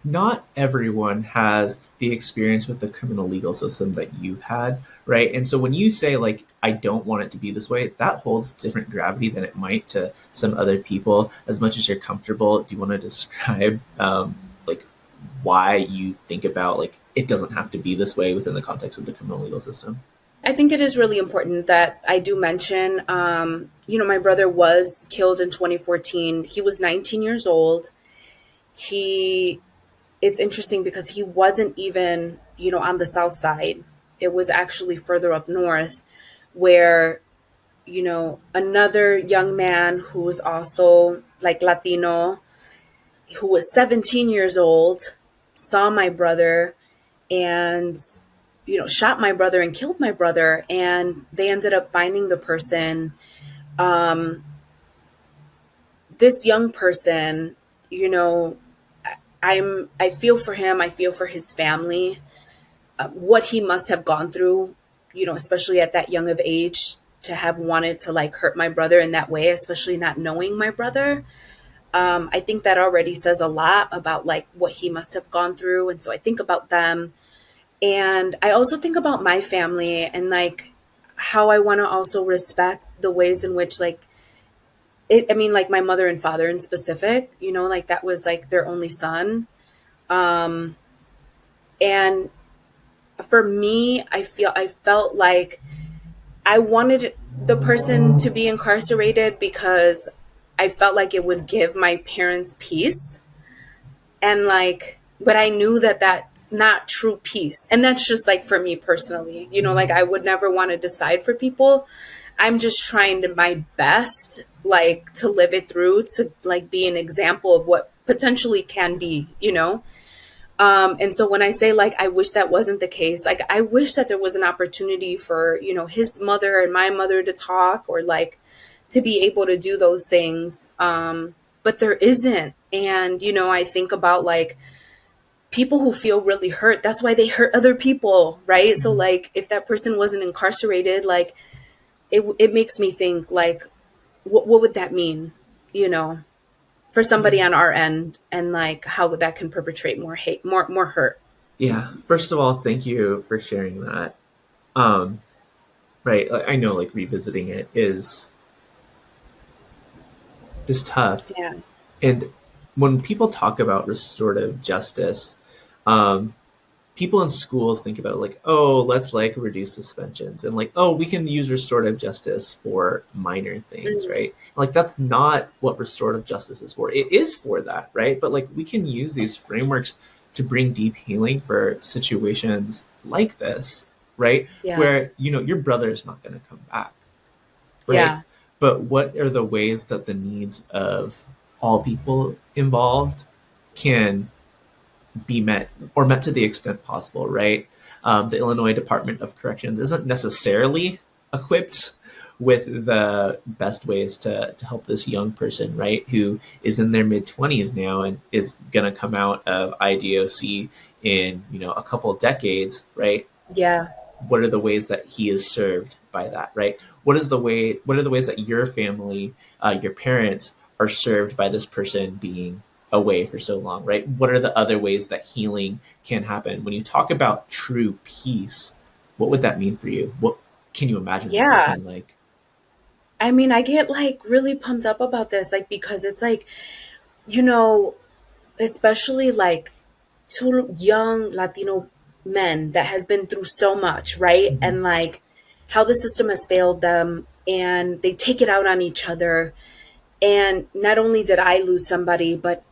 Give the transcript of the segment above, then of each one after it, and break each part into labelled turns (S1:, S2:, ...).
S1: not everyone has the experience with the criminal legal system that you've had, right? And so when you say like I don't want it to be this way, that holds different gravity than it might to some other people. As much as you're comfortable, do you want to describe like why you think about like it doesn't have to be this way within the context of the criminal legal system?
S2: I think it is really important that I do mention, my brother was killed in 2014. He was 19 years old. He, it's interesting because he wasn't even, on the south side. It was actually further up north where, another young man who was also like Latino, who was 17 years old, saw my brother and shot my brother and killed my brother, and they ended up finding the person. um this young person, you know I feel for him, I feel for his family, what he must have gone through, especially at that young of age, to have wanted to like hurt my brother in that way, especially not knowing my brother. I think that already says a lot about like what he must have gone through. And so I think about them. And I also think about my family and like how I want to also respect the ways in which like I mean, like my mother and father in specific, like that was like their only son. Um, and for me, I felt like I wanted the person to be incarcerated because I felt like it would give my parents peace. And like, but I knew that that's not true peace. And that's just like for me personally, like I would never want to decide for people. I'm just trying to my best, like to live it through, to like be an example of what potentially can be. And so when I say like I wish that wasn't the case, like I wish that there was an opportunity for, his mother and my mother to talk, or like to be able to do those things. But there isn't. And, I think about like people who feel really hurt. That's why they hurt other people, right? So
S1: Mhm.
S2: like if that person wasn't incarcerated, like it makes me think like what would that mean, you know, for
S1: Yeah.
S2: somebody on our end, and like how that can perpetrate more hate, more hurt.
S1: Yeah. First of all, thank you for sharing that. Um, right. I know like revisiting it is tough.
S2: Yeah.
S1: And when people talk about restorative justice, um, people in schools think about it like, oh, let's like reduce suspensions and like, oh, we can use restorative justice for minor things,
S2: Mm,
S1: right? Like that's not what restorative justice is for. It is for that, right? But like we can use these frameworks to bring deep healing for situations like this, right?
S2: yeah.
S1: Where, your brother is not going to come back, right?
S2: Yeah.
S1: But what are the ways that the needs of all people involved can be met or met to the extent possible, right? The Illinois Department of Corrections isn't necessarily equipped with the best ways to help this young person, right, who is in their mid 20s now and is going to come out of IDOC in, a couple of decades, right?
S2: Yeah.
S1: What are the ways that he is served by that, right? What are the ways that your family, your parents are served by this person being away for so long, right? What are the other ways that healing can happen? When you talk about true peace, what would that mean for you? What can you imagine that
S2: Yeah.
S1: looking like?
S2: I mean, I get like really pumped up about this, like because it's like, you know, especially like two young Latino men that has been through so much, right?
S1: Mm-hmm.
S2: And like how the system has failed them, and they take it out on each other. And not only did I lose somebody, but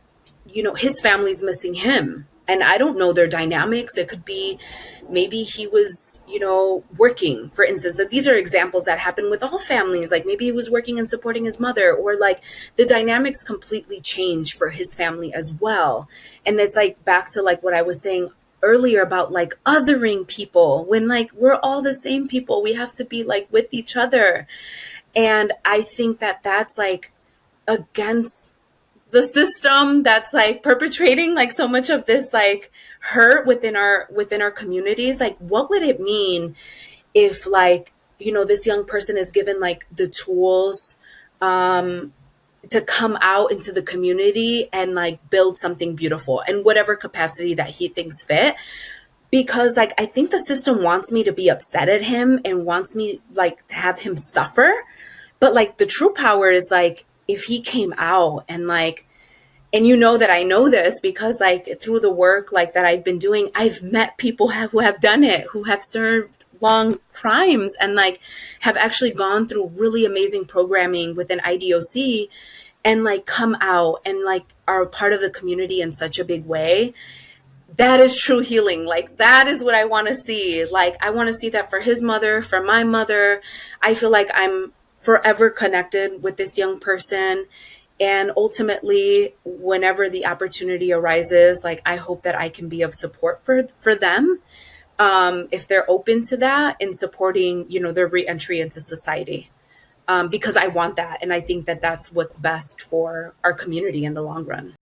S2: his family's missing him. And I don't know their dynamics. It could be maybe he was, working, for instance. And these are examples that happen with all families. Like maybe he was working and supporting his mother, or like the dynamics completely change for his family as well. And it's like back to like what I was saying earlier about like othering people, when like we're all the same people. We have to be like with each other. And I think that that's like against the system that's like perpetrating like so much of this like hurt within our communities. Like what would it mean if like this young person is given like the tools, um to come out into the community and like build something beautiful in whatever capacity that he thinks fit. Because like I think the system wants me to be upset at him and wants me like to have him suffer. But like the true power is like if he came out and like, and you know that I know this because like through the work like that I've been doing, I've met people who have done it, who have served long crimes and like have actually gone through really amazing programming within IDOC and like come out and like are a part of the community in such a big way. That is true healing. Like that is what I want to see. Like I want to see that for his mother, for my mother. I feel like I'm forever connected with this young person. And ultimately, whenever the opportunity arises, like I hope that I can be of support for them, if they're open to that and supporting, you know, their reentry into society, because I want that, and I think that that's what's best for our community in the long run.